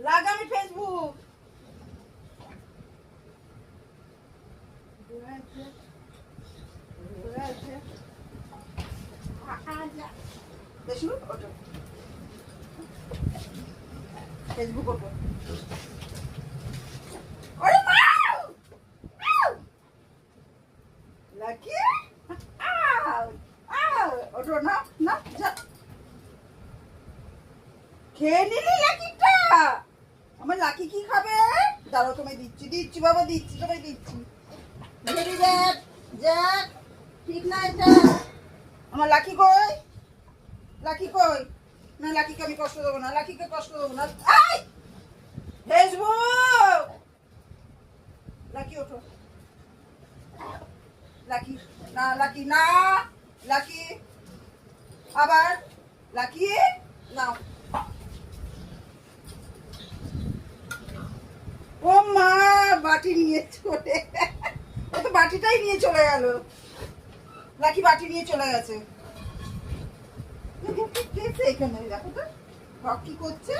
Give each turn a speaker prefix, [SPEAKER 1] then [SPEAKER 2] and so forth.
[SPEAKER 1] লাগামি Facebook Facebook ওঠো lucky ওঠো না না খেয়ে নিলি লাকিটা আমার লাকি কি খাবে দাঁড়াও তোমায় দিচ্ছি দিচ্ছি বাবা দিচ্ছি তোমায় দিচ্ছি ভেরি ব্যাড জ্যাক ঠিক না এটা আমার লাকি কই না লাকিকে আমি কষ্ট দেবো না লাকিকে কষ্ট দেবো না ফেসবুক লাকি ওঠো লাকি না লাকি না লাকি আবার লাকি নাও ও মা বাটি নিয়ে চলে ও তো বাটিটাই নিয়ে চলে গেল লাকি বাটি নিয়ে চলে গেছে এখানে দেখো তো কি করছে